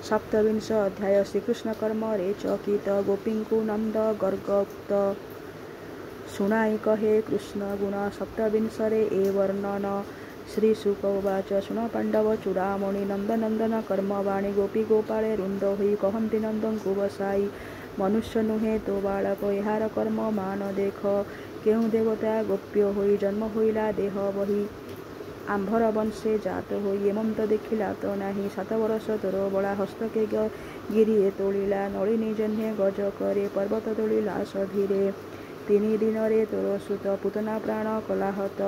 सप्तविंश अध्याय श्रीकृष्ण कर्म रेचकित गोपींकु नंद गर्ग उक्त शुणाई कहे कृष्ण गुण सप्तविंशरे ए वर्णन श्री शुक उवाच शुण पांडव चूड़ामणि नंदनंदन कर्मवाणी गोपी गोपाले रुंड हुई कहती नंदन को बसाई मनुष्य नुहे तो बालक एहार कर्म मान देख केउ देवता गोप्य होई जन्म होइला देह बही आंभर वंशे जात होई एमंत देखिला तो नाही 7 बरस तोर बड़ा हस्तके गिरिए तोलिला नलिनी जन्हे गज करे पर्वत तोलिला सधीरे 3 दिनरे तोर सुत पुतना प्राण कलाहत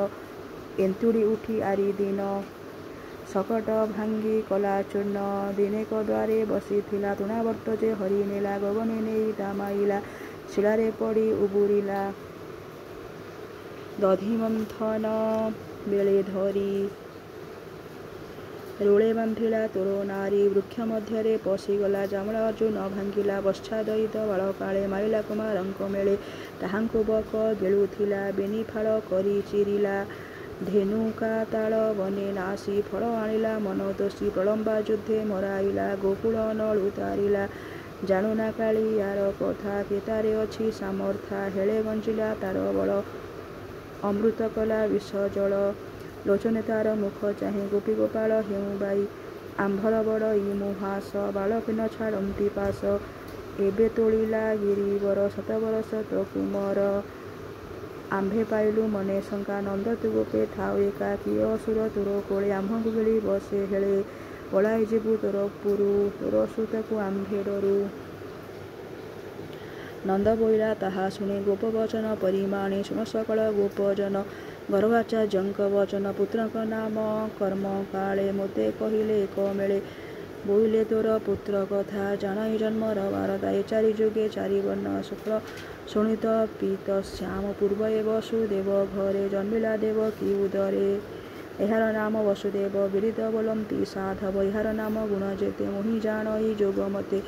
एंतुड़ी उठी आरी दिन सकट भांगी कला चूर्ण दिनेक द्वारे बसीथिला तृणावर्त जे हरि नेला गगने नेई दामाइला शिलारे पड़ी उबुरिला दधि मंथन बेले धरी रूले बांधिला तोर नारी वृक्ष मध्यरे पशिगला जामला अर्जुन भांगिला पश्चादयित बालकाले मारिला कुमारंक मेले ताहांकु बक गेलुथिला बेनी फाड़ करी चिरिला धेनुका ताल बने नासी फल आनिला मनदोषी प्रलंबा युद्धे मराइला गोकुल नल उतारिला जाणुना काली यार कथा केतारे अछि सामर्था हेले गंजिला तार बल अमृत कला विष जल लोचने तार मुख चाहे गोपी गोपाल हेउ बाई आंभर बड़ इ मुहास बालकिन छाड़ती पास एबे तोलिला गिरिवर 7 बरस तो कुमर आंभे पाइलु मने शंका नंद तु गोपे थाउ एका किए असुर तोर कोले आंभकु गिली बसे हेले पलाई जीवु तोर पुरु तोर सुतकु आंभे डरु नंद बोइला ताहा शुणे गोपवचन परिमाणे शुण सकल गोपजन गर्गाचार्यंक वचन पुत्रक नाम कर्म काले मोते कहिले एक मेले बोइले तोर पुत्र कथा जानाई जन्मर बारताए 4 जुगे 4 वर्ण शुक्ल शुणित पीत श्याम पूर्व वसुदेव घरे जन्मिला देव की उदरे एहार नाम वसुदेव विदित बोलंती साधव एहार नाम गुण जेते मोहि जानई जोग मते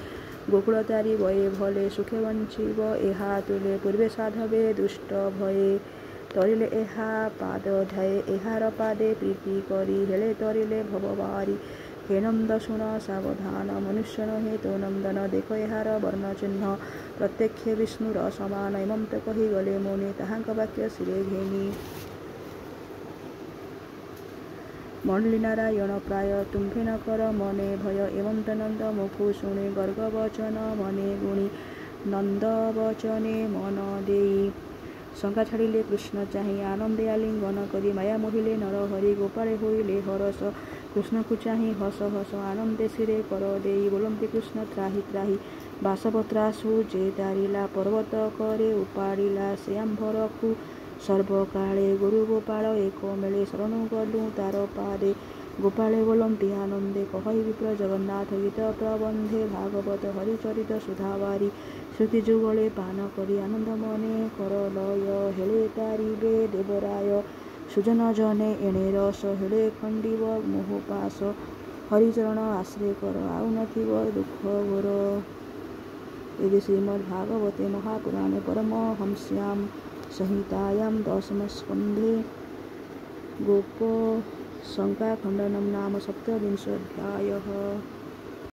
गोकुल तारी बये भले सुखे वंचिब एहा तुले पूर्वे साधवे दुष्ट भये तरिले एहा पाद ध्याये एहार पादे प्रीति करी हेले तरिले भवबारी हे नंद शुण सावधान मनुष्य नहे तो नंदन देख एहार वर्ण चिन्ह प्रत्यक्ष विष्णुर समान एमंत कही गले मुनि ताहांक वाक्य शिरे घेनी मंडली नारायण प्राय तुम्भे न कर मने भय एमंत नंद मुखु शुणे गर्ग वचन मने गुणी नंद वचने मन देई शंका छाड़िले कृष्ण चाहि आनंदे आलिंगन करी माया मोहिले नर हरि गोपाले होइले हरस कृष्ण को चाहि हस हस आनंदे सिरे कर देई बोलंती कृष्ण त्राहि त्राहि बासपत्रासु जे दारिला पर्वत करे उपाड़िला से आंभरकु सर्वकाले गुरु गोपाल एक मेले शरणु गलु तार पादे गोपाले बोलंती आनंदे कहई विप्र जगन्नाथ गीत प्रबंधे भागवत हरिचरित सुधावारी श्रुति जुगले पान करी आनंद मने कर लय हेले तारिबे देवराय सुजन जने एणे रस हेले खंडिव मोहपास हरिचरण आश्रय कर आउ नथिव दुख घोर यदि श्रीमद्भागवते महापुराणे परमहंस्यां संहितायां 10 स्कन्धे गोप शंका खंडनम नाम 27 अध्यायः।